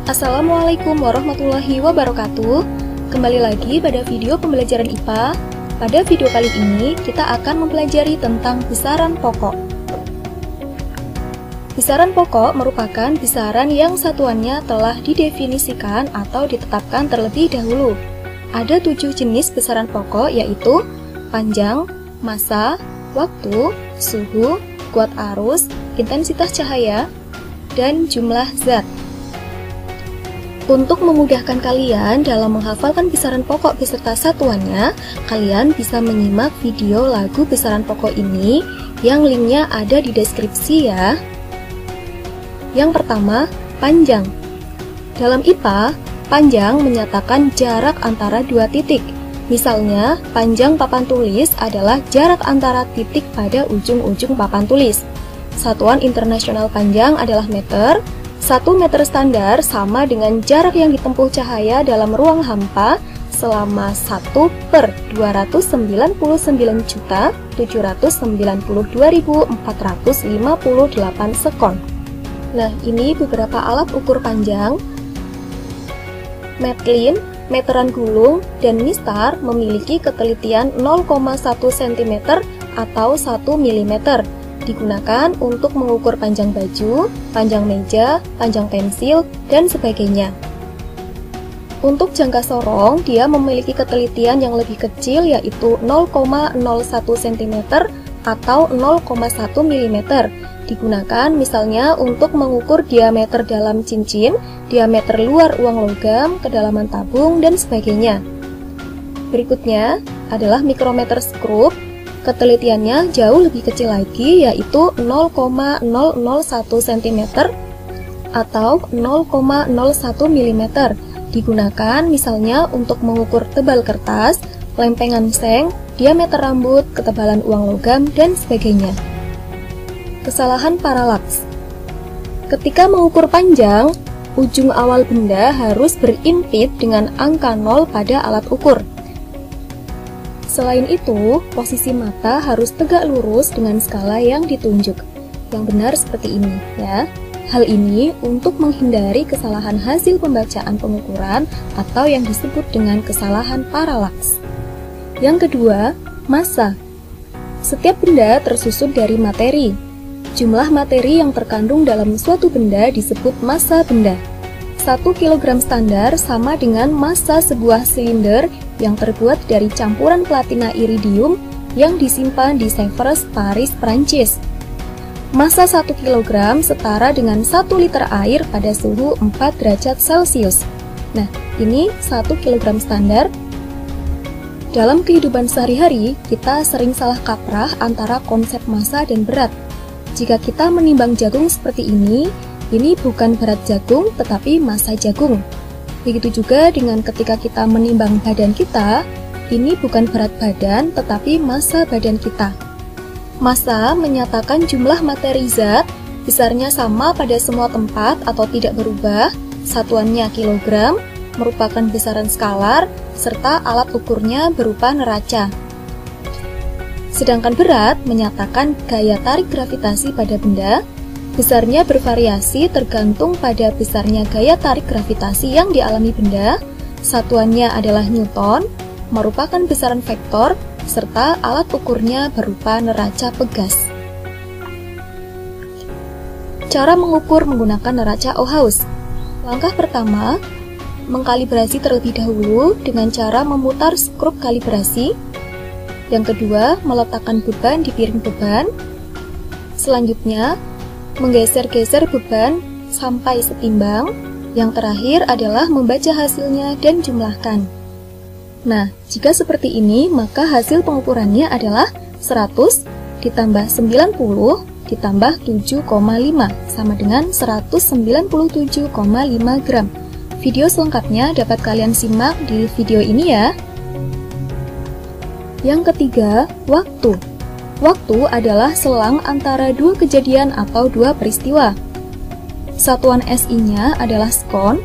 Assalamualaikum warahmatullahi wabarakatuh. Kembali lagi pada video pembelajaran IPA. Pada video kali ini kita akan mempelajari tentang besaran pokok. Besaran pokok merupakan besaran yang satuannya telah didefinisikan atau ditetapkan terlebih dahulu. Ada 7 jenis besaran pokok, yaitu panjang, massa, waktu, suhu, kuat arus, intensitas cahaya, dan jumlah zat. Untuk memudahkan kalian dalam menghafalkan besaran pokok beserta satuannya, kalian bisa menyimak video lagu besaran pokok ini yang linknya ada di deskripsi ya. Yang pertama, panjang. Dalam IPA, panjang menyatakan jarak antara dua titik. Misalnya, panjang papan tulis adalah jarak antara titik pada ujung-ujung papan tulis. Satuan internasional panjang adalah meter. 1 meter standar sama dengan jarak yang ditempuh cahaya dalam ruang hampa selama 1/299.792.458 sekon. Nah, ini beberapa alat ukur panjang. Metlin, meteran gulung, dan mistar memiliki ketelitian 0,1 cm atau 1 mm. Digunakan untuk mengukur panjang baju, panjang meja, panjang pensil, dan sebagainya. Untuk jangka sorong, dia memiliki ketelitian yang lebih kecil, yaitu 0,01 cm atau 0,1 mm. Digunakan misalnya untuk mengukur diameter dalam cincin, diameter luar uang logam, kedalaman tabung, dan sebagainya. Berikutnya adalah mikrometer skrup. Ketelitiannya jauh lebih kecil lagi, yaitu 0,001 cm atau 0,01 mm. Digunakan misalnya untuk mengukur tebal kertas, lempengan seng, diameter rambut, ketebalan uang logam, dan sebagainya. Kesalahan paralaks. Ketika mengukur panjang, ujung awal benda harus berimpit dengan angka 0 pada alat ukur. Selain itu, posisi mata harus tegak lurus dengan skala yang ditunjuk. Yang benar seperti ini, ya. Hal ini untuk menghindari kesalahan hasil pembacaan pengukuran atau yang disebut dengan kesalahan paralaks. Yang kedua, massa. Setiap benda tersusun dari materi. Jumlah materi yang terkandung dalam suatu benda disebut massa benda. 1 kg standar sama dengan massa sebuah silinder yang terbuat dari campuran platina iridium yang disimpan di Sèvres, Paris, Prancis. Massa 1 kg setara dengan 1 liter air pada suhu 4 derajat Celcius. Nah, ini 1 kg standar. Dalam kehidupan sehari-hari, kita sering salah kaprah antara konsep massa dan berat. Jika kita menimbang jagung seperti ini bukan berat jagung, tetapi massa jagung. Begitu juga dengan ketika kita menimbang badan kita, ini bukan berat badan, tetapi massa badan kita. Massa menyatakan jumlah materi zat, besarnya sama pada semua tempat atau tidak berubah, satuannya kilogram, merupakan besaran skalar, serta alat ukurnya berupa neraca. Sedangkan berat menyatakan gaya tarik gravitasi pada benda. Besarnya bervariasi tergantung pada besarnya gaya tarik gravitasi yang dialami benda, satuannya adalah Newton, merupakan besaran vektor, serta alat ukurnya berupa neraca pegas. Cara mengukur menggunakan neraca Ohaus. Langkah pertama, mengkalibrasi terlebih dahulu dengan cara memutar skrup kalibrasi. Yang kedua, meletakkan beban di piring beban. Selanjutnya, menggeser-geser beban sampai setimbang. Yang terakhir adalah membaca hasilnya dan jumlahkan. Nah, jika seperti ini, maka hasil pengukurannya adalah 100 ditambah 90 ditambah 7,5 sama dengan 197,5 gram. Video selengkapnya dapat kalian simak di video ini ya. Yang ketiga, waktu. Waktu adalah selang antara dua kejadian atau dua peristiwa. Satuan SI-nya adalah skon.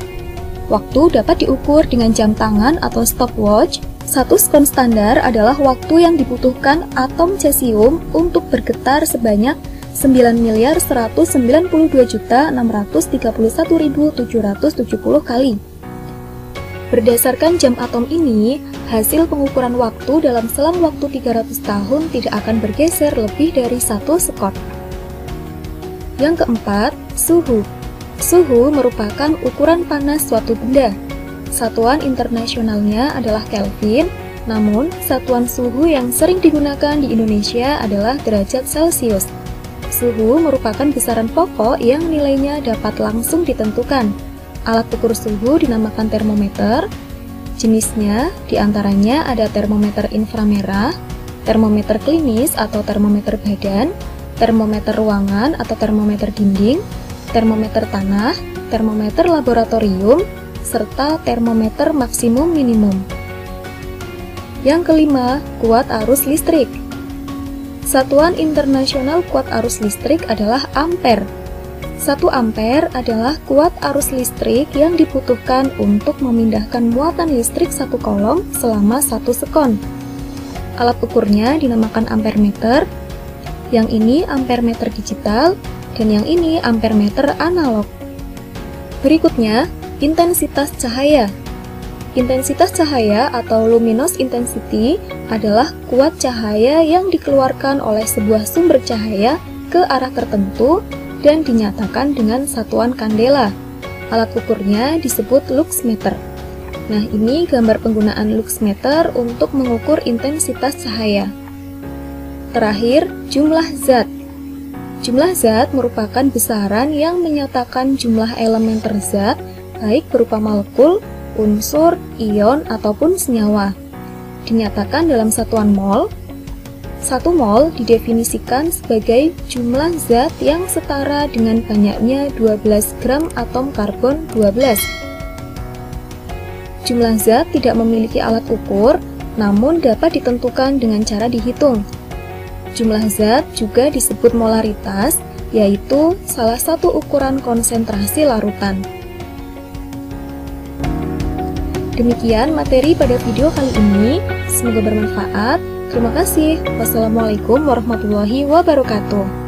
Waktu dapat diukur dengan jam tangan atau stopwatch. 1 skon standar adalah waktu yang dibutuhkan atom cesium untuk bergetar sebanyak 9.192.631.770 kali. Berdasarkan jam atom ini, hasil pengukuran waktu dalam selang waktu 300 tahun tidak akan bergeser lebih dari 1 sekon. Yang keempat, suhu. Suhu merupakan ukuran panas suatu benda. Satuan internasionalnya adalah Kelvin, namun satuan suhu yang sering digunakan di Indonesia adalah derajat Celcius. Suhu merupakan besaran pokok yang nilainya dapat langsung ditentukan. Alat ukur suhu dinamakan termometer. Jenisnya diantaranya ada termometer inframerah, termometer klinis atau termometer badan, termometer ruangan atau termometer dinding, termometer tanah, termometer laboratorium, serta termometer maksimum minimum. Yang kelima, kuat arus listrik. Satuan internasional kuat arus listrik adalah ampere. 1 ampere adalah kuat arus listrik yang dibutuhkan untuk memindahkan muatan listrik satu kolom selama 1 sekon. Alat ukurnya dinamakan ampermeter. Yang ini ampermeter digital dan yang ini ampermeter analog. Berikutnya, intensitas cahaya. Intensitas cahaya atau luminous intensity adalah kuat cahaya yang dikeluarkan oleh sebuah sumber cahaya ke arah tertentu dan dinyatakan dengan satuan kandela. Alat ukurnya disebut luxmeter. Nah, ini gambar penggunaan luxmeter untuk mengukur intensitas cahaya. Terakhir, jumlah zat. Jumlah zat merupakan besaran yang menyatakan jumlah elemen terzat, baik berupa molekul, unsur, ion, ataupun senyawa. Dinyatakan dalam satuan mol. 1 mol didefinisikan sebagai jumlah zat yang setara dengan banyaknya 12 gram atom karbon 12. Jumlah zat tidak memiliki alat ukur, namun dapat ditentukan dengan cara dihitung. Jumlah zat juga disebut molaritas, yaitu salah satu ukuran konsentrasi larutan. Demikian materi pada video kali ini, semoga bermanfaat. Terima kasih. Wassalamualaikum warahmatullahi wabarakatuh.